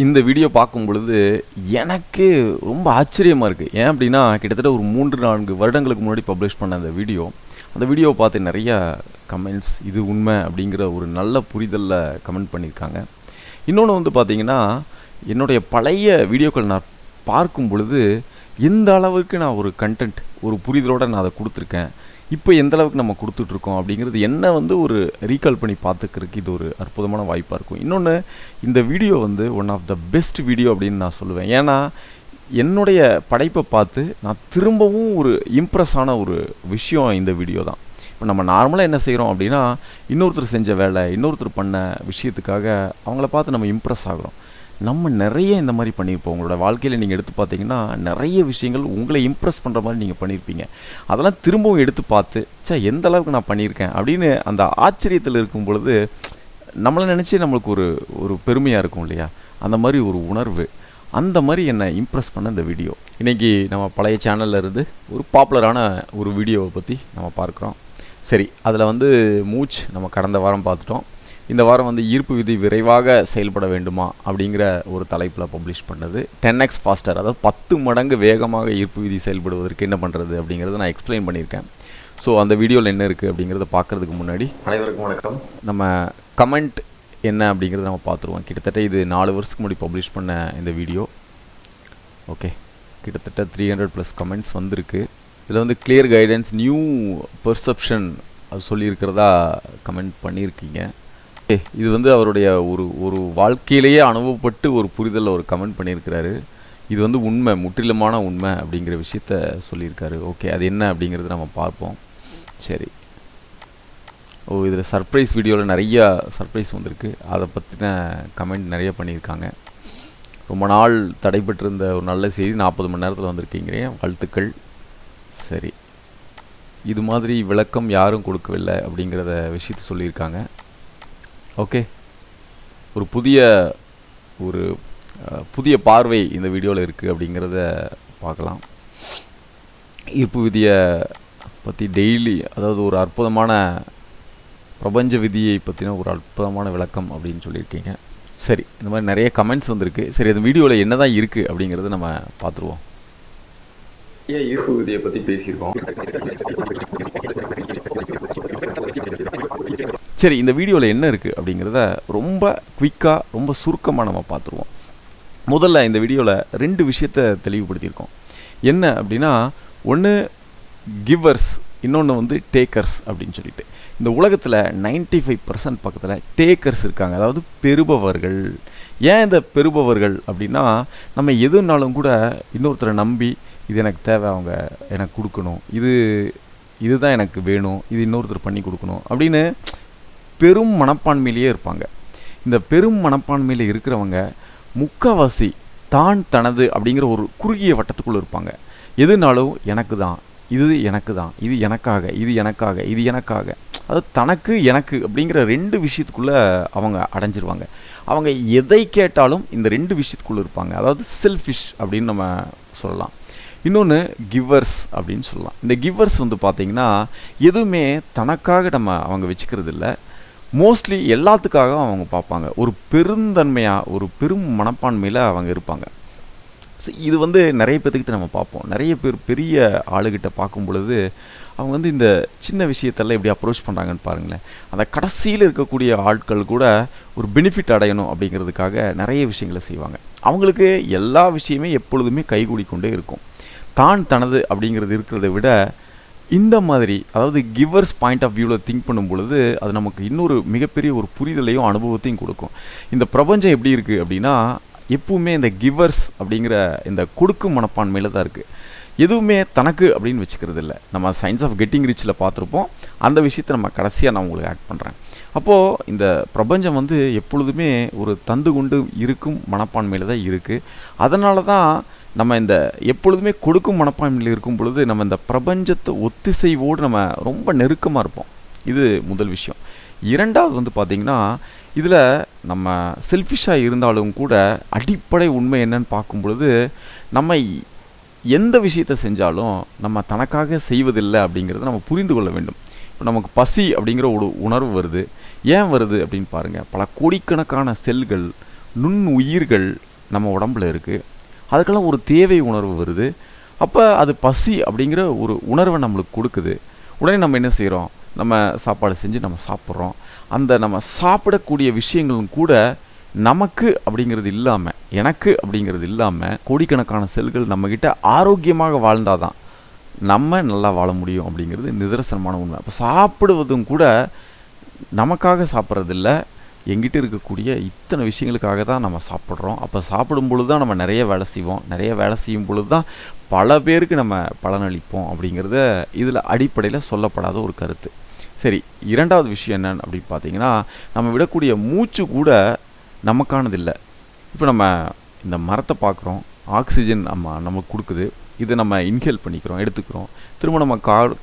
இந்த வீடியோ பார்க்கும் பொழுது எனக்கு ரொம்ப ஆச்சரியமாக இருக்குது. ஏன் அப்படின்னா கிட்டத்தட்ட ஒரு 3-4 வருடங்களுக்கு முன்னாடி பப்ளிஷ் பண்ண அந்த வீடியோவை பார்த்து நிறையா கமெண்ட்ஸ் இது உண்மை அப்படிங்கிற ஒரு நல்ல புரிதலில் கமெண்ட் பண்ணியிருக்காங்க. இன்னொன்று வந்து பார்த்திங்கன்னா, என்னுடைய பழைய வீடியோக்கள் நான் பார்க்கும் பொழுது எந்த அளவுக்கு நான் ஒரு கண்டென்ட் ஒரு புரிதலோடு நான் அதை கொடுத்துருக்கேன், இப்போ எந்த அளவுக்கு நம்ம கொடுத்துட்ருக்கோம் அப்படிங்கிறது என்ன வந்து ஒரு ரீகால் பண்ணி பார்த்துக்கிறதுக்கு இது ஒரு அற்புதமான வாய்ப்பாக இருக்கும். இன்னொன்று, இந்த வீடியோ வந்து one of the best video அப்படின்னு நான் சொல்லுவேன். ஏன்னா என்னுடைய படைப்பை பார்த்து நான் திரும்பவும் ஒரு இம்ப்ரெஸ் ஆன ஒரு விஷயம் இந்த வீடியோ தான். இப்போ நம்ம நார்மலாக என்ன செய்கிறோம் அப்படின்னா, இன்னொருத்தர் செஞ்ச வேலை, இன்னொருத்தர் பண்ண விஷயத்துக்காக அவங்கள பார்த்து நம்ம இம்ப்ரெஸ் ஆகிறோம். நம்ம நிறைய இந்த மாதிரி பண்ணியிருப்போம். உங்களோட வாழ்க்கையில் நீங்கள் எடுத்து பார்த்தீங்கன்னா நிறைய விஷயங்கள் உங்களை இம்ப்ரெஸ் பண்ணுற மாதிரி நீங்கள் பண்ணியிருப்பீங்க. அதெல்லாம் திரும்பவும் எடுத்து பார்த்து எந்த அளவுக்கு நான் பண்ணியிருக்கேன் அப்படின்னு அந்த ஆச்சரியத்தில் இருக்கும் பொழுது நம்மளை நினச்சி நம்மளுக்கு ஒரு பெருமையாக இருக்கும் இல்லையா, அந்த மாதிரி ஒரு உணர்வு. அந்த மாதிரி என்னை இம்ப்ரெஸ் பண்ண இந்த வீடியோ. இன்றைக்கி நம்ம பழைய சேனலில் இருந்து ஒரு பாப்புலரான ஒரு வீடியோவை பற்றி நம்ம பார்க்குறோம். சரி, அதில் வந்து மூச் நம்ம கடந்த வாரம் பார்த்துட்டோம். இந்த வாரம் வந்து ஈர்ப்பு விதி விரைவாக செயல்பட வேண்டுமா அப்படிங்கிற ஒரு தலைப்பில் பப்ளிஷ் பண்ணது. 10x ஃபாஸ்டர், அதாவது 10 மடங்கு வேகமாக ஈர்ப்பு விதி செயல்படுவதற்கு என்ன பண்ணுறது அப்படிங்கிறத நான் எக்ஸ்பிளைன் பண்ணியிருக்கேன். ஸோ அந்த வீடியோவில் என்ன இருக்குது அப்படிங்கிறத பார்க்குறதுக்கு முன்னாடி அனைவருக்கும் வணக்கம். நம்ம கமெண்ட் என்ன அப்படிங்கிறத நம்ம பார்த்துருவோம். கிட்டத்தட்ட இது 4 வருஷத்துக்கு முன்னாடி பப்ளிஷ் பண்ண இந்த வீடியோ. ஓகே, கிட்டத்தட்ட 300+ கமெண்ட்ஸ் வந்திருக்கு. இதில் வந்து கிளியர் கைடன்ஸ், நியூ பெர்செப்ஷன் அது சொல்லியிருக்கிறதா கமெண்ட் பண்ணியிருக்கீங்க. இது வந்து அவருடைய ஒரு வாழ்க்கையிலேயே அனுபவப்பட்டு ஒரு புரிதலில் ஒரு கமெண்ட் பண்ணியிருக்கிறாரு. இது வந்து உண்மை, முற்றிலுமான உண்மை அப்படிங்கிற விஷயத்த சொல்லியிருக்காரு. ஓகே, அது என்ன அப்படிங்கிறத நம்ம பார்ப்போம். சரி, இதில் சர்ப்ரைஸ் வீடியோவில் நிறையா சர்ப்ரைஸ் வந்திருக்கு. அதை பற்றின கமெண்ட் நிறைய பண்ணியிருக்காங்க. ரொம்ப நாள் தடைபெற்றிருந்த ஒரு நல்ல செய்தி 40 மணி நேரத்தில் வந்திருக்கீங்க, வாழ்த்துக்கள். சரி, இது மாதிரி விளக்கம் யாரும் கொடுக்கவில்லை அப்படிங்கிறத விஷயத்த சொல்லியிருக்காங்க. ஓகே, ஒரு புதிய பார்வை இந்த வீடியோவில் இருக்குது அப்படிங்கிறத பார்க்கலாம். ஈர்ப்பு விதியை பற்றி டெய்லி, அதாவது ஒரு அற்புதமான பிரபஞ்ச விதியை பற்றின ஒரு அற்புதமான விளக்கம் அப்படின்னு சொல்லியிருக்கீங்க. சரி, இந்த மாதிரி நிறைய கமெண்ட்ஸ் வந்திருக்கு. சரி, அந்த வீடியோவில் என்ன தான் இருக்குது அப்படிங்கிறத நம்ம பார்த்துருவோம். ஏன் ஈர்ப்பு விதியை பற்றி பேசியிருக்கோம். சரி, இந்த வீடியோவில் என்ன இருக்குது அப்படிங்கிறத ரொம்ப குயிக்காக, ரொம்ப சுருக்கமாக நம்ம பார்த்துருவோம். முதல்ல இந்த வீடியோவில் 2 விஷயத்தை தெளிவுபடுத்தியிருக்கோம். என்ன அப்படின்னா, ஒன்று கிவர்ஸ், இன்னொன்று வந்து டேக்கர்ஸ் அப்படின்னு சொல்லிட்டு. இந்த உலகத்தில் 95% பக்கத்தில் டேக்கர்ஸ் இருக்காங்க, அதாவது பெறுபவர்கள். ஏன் இந்த பெறுபவர்கள் அப்படின்னா, நம்ம எதுனாலும் கூட இன்னொருத்தரை நம்பி இது எனக்கு தேவை, அவங்க எனக்கு கொடுக்கணும், இதுதான் எனக்கு வேணும், இது இன்னொருத்தர் பண்ணி கொடுக்கணும் அப்படின்னு பெரும் மனப்பான்மையிலேயே இருப்பாங்க. இந்த பெரும் மனப்பான்மையில் இருக்கிறவங்க முக்கால்வாசி தான் தனது அப்படிங்கிற ஒரு குறுகிய வட்டத்துக்குள்ளே இருப்பாங்க. எதுனாலும் எனக்கு தான், இது எனக்கு தான், இது எனக்காக, இது எனக்காக, இது எனக்காக, அதாவது தனக்கு எனக்கு அப்படிங்கிற 2 விஷயத்துக்குள்ளே அவங்க அடைஞ்சிருவாங்க. அவங்க எதை கேட்டாலும் இந்த 2 விஷயத்துக்குள்ளே இருப்பாங்க. அதாவது செல்ஃபிஷ் அப்படின்னு நம்ம சொல்லலாம். இன்னொன்று கிவர்ஸ் அப்படின்னு சொல்லலாம். இந்த கிவர்ஸ் வந்து பார்த்திங்கன்னா எதுவுமே தனக்காக அவங்க வச்சுக்கிறது இல்லை. மோஸ்ட்லி எல்லாத்துக்காக அவங்க பார்ப்பாங்க. ஒரு பெருந்தன்மையாக, ஒரு பெரும் மனப்பான்மையில் அவங்க இருப்பாங்க. ஸோ இது வந்து நிறைய பேர்த்துக்கிட்ட நம்ம பார்ப்போம். நிறைய பேர் பெரிய ஆளுகிட்ட பார்க்கும் பொழுது அவங்க வந்து இந்த சின்ன விஷயத்தெல்லாம் எப்படி அப்ரோச் பண்ணுறாங்கன்னு பாருங்களேன். அந்த கடைசியில் இருக்கக்கூடிய ஆட்கள் கூட ஒரு பெனிஃபிட் அடையணும் அப்படிங்கிறதுக்காக நிறைய விஷயங்களை செய்வாங்க. அவங்களுக்கு எல்லா விஷயமே எப்பொழுதுமே கைகூடி கொண்டே இருக்கும். தான் தனது அப்படிங்கிறது இருக்கிறத விட இந்த மாதிரி, அதாவது கிவர்ஸ் பாயிண்ட் ஆஃப் வியூவில் திங்க் பண்ணும் பொழுது அது நமக்கு இன்னொரு மிகப்பெரிய ஒரு புரிதலையும் அனுபவத்தையும் கொடுக்கும். இந்த பிரபஞ்சம் எப்படி இருக்குது அப்படின்னா, எப்பவுமே இந்த கிவர்ஸ் அப்படிங்கிற இந்த கொடுக்கும் மனப்பான்மையில் தான் இருக்குது. எதுவுமே தனக்கு அப்படின்னு வச்சுக்கிறது இல்லை. நம்ம சயின்ஸ் ஆஃப் கெட்டிங் ரிச்சில் பார்த்துருப்போம். அந்த விஷயத்தை நம்ம கடைசியாக நான் உங்களுக்கு ஆட் பண்ணுறேன். அப்போது இந்த பிரபஞ்சம் வந்து எப்பொழுதுமே ஒரு தந்து கொண்டு இருக்கும் மனப்பான்மையில் தான் இருக்குது. அதனால தான் நம்ம இந்த எப்பொழுதுமே கொடுக்கும் மனப்பான்மையில் இருக்கும் பொழுது நம்ம இந்த பிரபஞ்சத்தை ஒத்திசைவோடு நம்ம ரொம்ப நெருக்கமாக இருப்போம். இது முதல் விஷயம். இரண்டாவது வந்து பார்த்திங்கன்னா, இதில் நம்ம செல்ஃபிஷாக இருந்தாலும் கூட அடிப்படை உண்மை என்னன்னு பார்க்கும் பொழுது, நம்ம எந்த விஷயத்தை செஞ்சாலும் நம்ம தனக்காக செய்வதில்லை அப்படிங்கிறத நம்ம புரிந்து கொள்ள வேண்டும். இப்போ நமக்கு பசி அப்படிங்கிற ஒரு உணர்வு வருது. ஏன் வருது அப்படின்னு பாருங்கள். பல கோடிக்கணக்கான செல்கள் நுண்ணுயிர்கள் நம்ம உடம்புல இருக்குது. அதுக்கெல்லாம் ஒரு தேவை உணர்வு வருது. அப்போ அது பசி அப்படிங்கிற ஒரு உணர்வை நம்மளுக்கு கொடுக்குது. உடனே நம்ம என்ன செய்கிறோம்? நம்ம சாப்பாடு செஞ்சு நம்ம சாப்பிட்றோம். அந்த நம்ம சாப்பிடக்கூடிய விஷயங்களும் கூட நமக்கு அப்படிங்கிறது இல்லாமல், எனக்கு அப்படிங்கிறது இல்லாமல், கோடிக்கணக்கான செல்கள் நம்மக்கிட்ட ஆரோக்கியமாக வாழ்ந்தாதான் நம்ம நல்லா வாழ முடியும் அப்படிங்கிறது நிதர்சனமான உண்மை. அப்போ சாப்பிடுவதும் கூட நமக்காக சாப்பிட்றதில்ல, எங்கிட்ட இருக்கக்கூடிய இத்தனை விஷயங்களுக்காக தான் நம்ம சாப்பிட்றோம். அப்போ சாப்பிடும் பொழுது தான் நம்ம நிறைய வேலை செய்வோம். நிறைய வேலை செய்யும் பொழுது தான் பல பேருக்கு நம்ம பலனளிப்போம் அப்படிங்கிறத இதில் அடிப்படையில் சொல்லப்படாத ஒரு கருத்து. சரி, இரண்டாவது விஷயம் என்னன்னு அப்படின்னு பார்த்தீங்கன்னா, நம்ம விடக்கூடிய மூச்சு கூட நமக்கானது இல்லை. இப்போ நம்ம இந்த மரத்தை பார்க்குறோம், ஆக்சிஜன் நமக்கு கொடுக்குது. இது நம்ம இன்ஹேல் பண்ணிக்கிறோம், எடுத்துக்கிறோம். திரும்ப நம்ம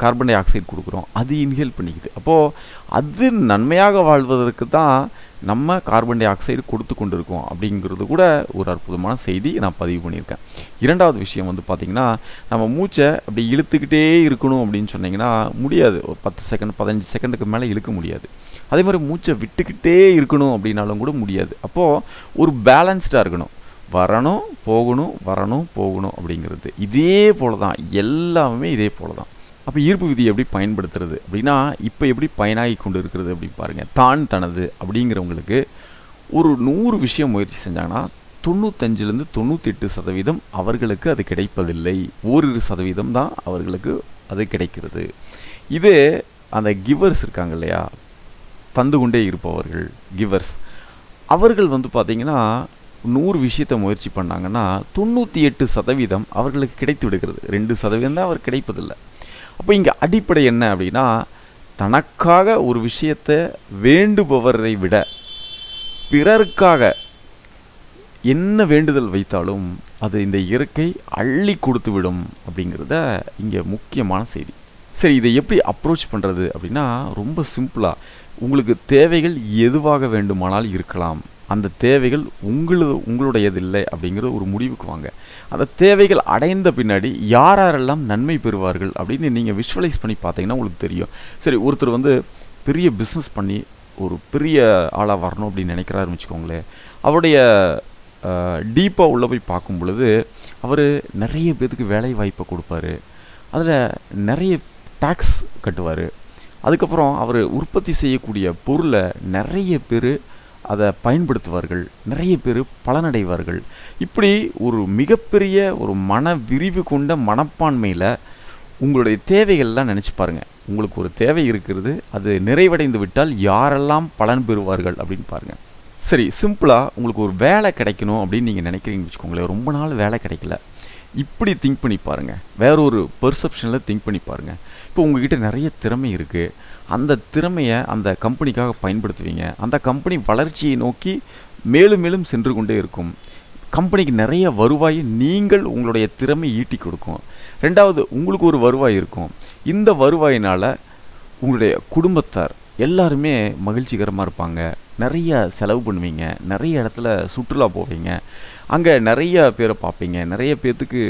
கார்பன் டை ஆக்சைடு கொடுக்குறோம், அது இன்ஹேல் பண்ணிக்குது. அப்போது அது நன்மையாக வாழ்வதற்கு தான் நம்ம கார்பன் டை ஆக்சைடு கொடுத்து கொண்டு இருக்கோம் அப்படிங்கிறது கூட ஒரு அற்புதமான செய்தி நான் பதிவு பண்ணியிருக்கேன். இரண்டாவது விஷயம் வந்து பார்த்திங்கன்னா, நம்ம மூச்சை அப்படி இழுத்துக்கிட்டே இருக்கணும் அப்படின்னு சொன்னிங்கன்னா முடியாது. ஒரு 10 செகண்ட் 15 செகண்டுக்கு மேலே இழுக்க முடியாது. அதே மாதிரி மூச்சை விட்டுக்கிட்டே இருக்கணும் அப்படின்னாலும் கூட முடியாது. அப்போது ஒரு பேலன்ஸ்டாக இருக்கணும். வரணும் போகணும், வரணும் போகணும் அப்படிங்கிறது இதே போல தான். எல்லாமே இதே போல தான். அப்போ ஈர்ப்பு விதியை எப்படி பயன்படுத்துறது அப்படின்னா, இப்போ எப்படி பயனாகி கொண்டு இருக்கிறது அப்படின்னு பாருங்கள். தான் தனது அப்படிங்கிறவங்களுக்கு ஒரு 100 விஷயம் முயற்சி செஞ்சாங்கன்னா 95லேருந்து 98% அவர்களுக்கு அது கிடைப்பதில்லை. 1% தான் அவர்களுக்கு அது கிடைக்கிறது. இது அந்த கிவர்ஸ் இருக்காங்க இல்லையா, தந்து கொண்டே இருப்பவர்கள், கிவர்ஸ், அவர்கள் வந்து பார்த்திங்கன்னா 100 விஷயத்தை முயற்சி பண்ணாங்கன்னா 98% அவர்களுக்கு கிடைத்து விடுகிறது. 2% தான் அவர் கிடைப்பதில்லை. அப்போ இங்கே அடிப்படை என்ன அப்படின்னா, தனக்காக ஒரு விஷயத்தை வேண்டுபவரை விட பிறருக்காக என்ன வேண்டுதல் வைத்தாலும் அது இந்த இயற்கை அள்ளி கொடுத்து விடும் அப்படிங்கிறத இங்கே முக்கியமான செய்தி. சரி, இதை எப்படி அப்ரோச் பண்ணுறது அப்படின்னா, ரொம்ப சிம்பிளாக உங்களுக்கு தேவைகள் எதுவாக வேண்டுமானால் இருக்கலாம். அந்த தேவைகள் உங்களுடையது இல்லை அப்படிங்கிற ஒரு முடிவுக்கு வாங்க. அந்த தேவைகள் அடைந்த பின்னாடி யாரெல்லாம் நன்மை பெறுவார்கள் அப்படின்னு நீங்கள் விஷுவலைஸ் பண்ணி பார்த்தீங்கன்னா உங்களுக்கு தெரியும். சரி, ஒருத்தர் வந்து பெரிய பிஸ்னஸ் பண்ணி ஒரு பெரிய ஆளாக வரணும் அப்படின்னு நினைக்கிறாருன்னு வச்சுக்கோங்களேன். அவருடைய டீப்பாக உள்ளே போய் பார்க்கும் பொழுது அவர் நிறைய பேருக்கு வேலை வாய்ப்பை கொடுப்பாரு. அதில் நிறைய டேக்ஸ் கட்டுவார். அதுக்கப்புறம் அவர் உற்பத்தி செய்யக்கூடிய பொருளை நிறைய பேர் அதை பயன்படுத்துவார்கள், நிறைய பேர் பலனடைவார்கள். இப்படி ஒரு மிகப்பெரிய ஒரு மன விரிவு கொண்ட மனப்பான்மையில் உங்களுடைய தேவைகள்லாம் நினச்சி பாருங்கள். உங்களுக்கு ஒரு தேவை இருக்கிறது, அது நிறைவடைந்து விட்டால் யாரெல்லாம் பலன் பெறுவார்கள் அப்படின்னு பாருங்கள். சரி, சிம்பிளாக உங்களுக்கு ஒரு வேலை கிடைக்கணும் அப்படின்னு நீங்கள் நினைக்கிறீங்கன்னு வச்சுக்கோங்களேன். ரொம்ப நாள் வேலை கிடைக்கல, இப்படி திங்க் பண்ணி பாருங்கள். வேற ஒரு பெர்செப்ஷனில் திங்க் பண்ணி பாருங்கள். இப்போ உங்ககிட்ட நிறைய திறமை இருக்குது, அந்த திறமையை அந்த கம்பெனிக்காக பயன்படுத்துவீங்க. அந்த கம்பெனி வளர்ச்சியை நோக்கி மேலும் மேலும் சென்று கொண்டே இருக்கும். கம்பெனிக்கு நிறைய வருவாயை நீங்கள் உங்களுடைய திறமை ஈட்டி கொடுக்கும். ரெண்டாவது, உங்களுக்கு ஒரு வருவாய் இருக்கும். இந்த வருவாயினால் உங்களுடைய குடும்பத்தார் எல்லாருமே மகிழ்ச்சிகரமாக இருப்பாங்க. நிறைய செலவு பண்ணுவீங்க, நிறைய இடத்துல சுற்றுலா போவீங்க, அங்கே நிறைய பேரை பார்ப்பீங்க, நிறைய பேர்த்துக்கு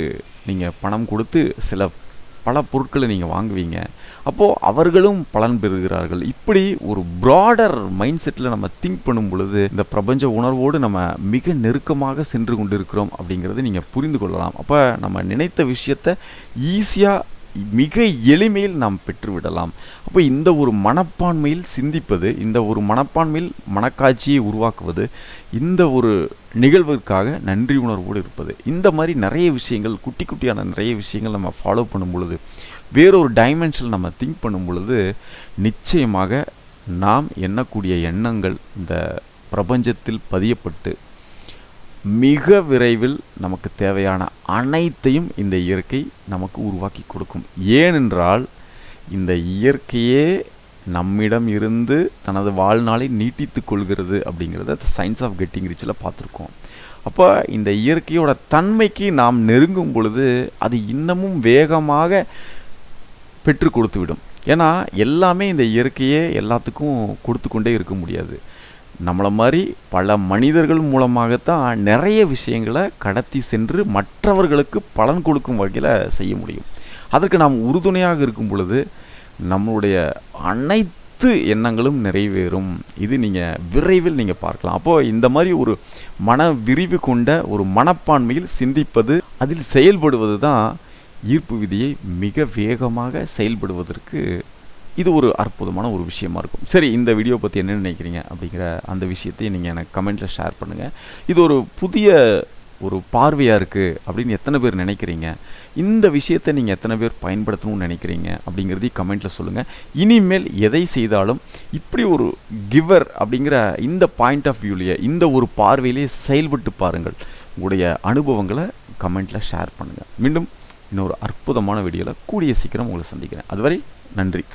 நீங்கள் பணம் கொடுத்து பல பொருட்களை நீங்கள் வாங்குவீங்க. அப்போது அவர்களும் பலன் பெறுகிறார்கள். இப்படி ஒரு ப்ராடர் மைண்ட் செட்டில் நம்ம திங்க் பண்ணும் பொழுது இந்த பிரபஞ்ச உணர்வோடு நம்ம மிக நெருக்கமாக சென்று கொண்டு இருக்கிறோம் அப்படிங்கிறது நீங்கள் புரிந்து கொள்ளலாம். அப்போ நம்ம நினைத்த விஷயத்தை ஈஸியாக மிக எளிமையில் நாம் பெற்றுவிடலாம். அப்போ இந்த ஒரு மனப்பான்மையில் சிந்திப்பது, இந்த ஒரு மனப்பான்மையில் மனக்காட்சியை உருவாக்குவது, இந்த ஒரு நிகழ்விற்காக நன்றி உணர்வோடு இருப்பது, இந்த மாதிரி நிறைய விஷயங்கள், குட்டி குட்டியான நிறைய விஷயங்கள் நம்ம ஃபாலோ பண்ணும் பொழுது, வேறொரு டைமென்ஷன் நம்ம திங்க் பண்ணும் பொழுது நிச்சயமாக நாம் எண்ணக்கூடிய எண்ணங்கள் இந்த பிரபஞ்சத்தில் பதியப்பட்டு மிக விரைவில் நமக்கு தேவையான அனைத்தையும் இந்த இயற்கை நமக்கு உருவாக்கி கொடுக்கும். ஏனென்றால் இந்த இயற்கையே நம்மிடம் இருந்து தனது வாழ்நாளை நீட்டித்து கொள்கிறது அப்படிங்கிறத சயின்ஸ் ஆஃப் கெட்டிங் ரிச்சில் பார்த்துருக்கோம். அப்போ இந்த இயற்கையோட தன்மைக்கு நாம் நெருங்கும் பொழுது அது இன்னமும் வேகமாக பெற்று கொடுத்து விடும். ஏன்னா எல்லாமே இந்த இயற்கையே எல்லாத்துக்கும் கொடுத்து கொண்டே இருக்க முடியாது. நம்மளை மாதிரி பல மனிதர்கள் மூலமாகத்தான் நிறைய விஷயங்களை கடத்தி சென்று மற்றவர்களுக்கு பலன் கொடுக்கும் வகையில் செய்ய முடியும். அதற்கு நாம் உறுதுணையாக இருக்கும் பொழுது நம்மளுடைய அனைத்து அனைத்து எண்ணங்களும் நிறைவேறும். இது நீங்கள் விரைவில் நீங்கள் பார்க்கலாம். அப்போது இந்த மாதிரி ஒரு மன விரிவு கொண்ட ஒரு மனப்பான்மையில் சிந்திப்பது, அதில் செயல்படுவது தான் ஈர்ப்பு விதியை மிக வேகமாக செயல்படுவதற்கு இது ஒரு அற்புதமான ஒரு விஷயமா இருக்கும். சரி, இந்த வீடியோ பற்றி என்ன நினைக்கிறீங்க அப்படிங்கிற அந்த விஷயத்தையும் நீங்கள் எனக்கு கமெண்ட்டில் ஷேர் பண்ணுங்கள். இது ஒரு புதிய ஒரு பார்வையாக இருக்குது அப்படின்னு எத்தனை பேர் நினைக்கிறீங்க? இந்த விஷயத்தை நீங்கள் எத்தனை பேர் பயன்படுத்தணும்னு நினைக்கிறீங்க அப்படிங்கிறதையும் கமெண்ட்டில் சொல்லுங்கள். இனிமேல் எதை செய்தாலும் இப்படி ஒரு கிவர் அப்படிங்கிற இந்த பாயிண்ட் ஆஃப் வியூலேயே, இந்த ஒரு பார்வையிலே செயல்பட்டு பாருங்கள். உங்களுடைய அனுபவங்களை கமெண்ட்டில் ஷேர் பண்ணுங்கள். மீண்டும் இன்னொரு அற்புதமான வீடியோவில் கூடிய சீக்கிரம் உங்களை சந்திக்கிறேன். அதுவரை நன்றி.